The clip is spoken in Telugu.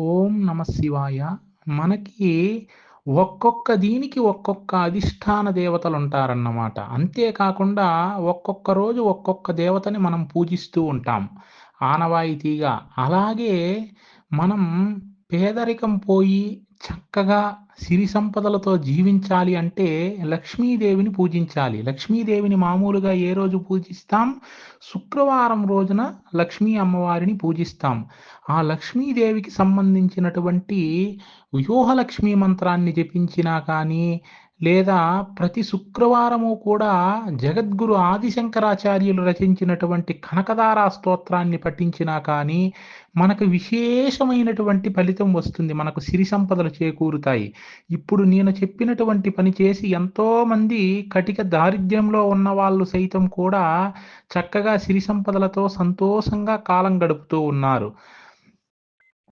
ఓం నమ శివాయ. మనకి ఒక్కొక్క దీనికి ఒక్కొక్క అధిష్టాన దేవతలుంటారన్నమాట. అంతే కాకుండా ఒక్కొక్క రోజు ఒక్కొక్క దేవతని మనం పూజిస్తూ ఉంటాం ఆనవాయితీగా. అలాగే మనం పేదరికం పోయి చక్కగా సిరి సంపదలతో జీవించాలి అంటే లక్ష్మీదేవిని పూజించాలి. లక్ష్మీదేవిని మామూలుగా ఏ రోజు పూజిస్తాం? శుక్రవారం రోజున లక్ష్మీ అమ్మవారిని పూజిస్తాం. ఆ లక్ష్మీదేవికి సంబంధించినటువంటి వ్యూహలక్ష్మీ మంత్రాన్ని జపించినా కానీ, లేదా ప్రతి శుక్రవారము కూడా జగద్గురు ఆదిశంకరాచార్యులు రచించినటువంటి కనకదార స్తోత్రాన్ని పఠించినా కానీ, మనకు విశేషమైనటువంటి ఫలితం వస్తుంది. మనకు సిరి సంపదలు చేకూరుతాయి. ఇప్పుడు నేను చెప్పినటువంటి పని చేసి ఎంతోమంది కటిక దారిద్ర్యంలో ఉన్నవాళ్ళు సైతం కూడా చక్కగా సిరి సంపదలతో సంతోషంగా కాలం గడుపుతూ ఉన్నారు.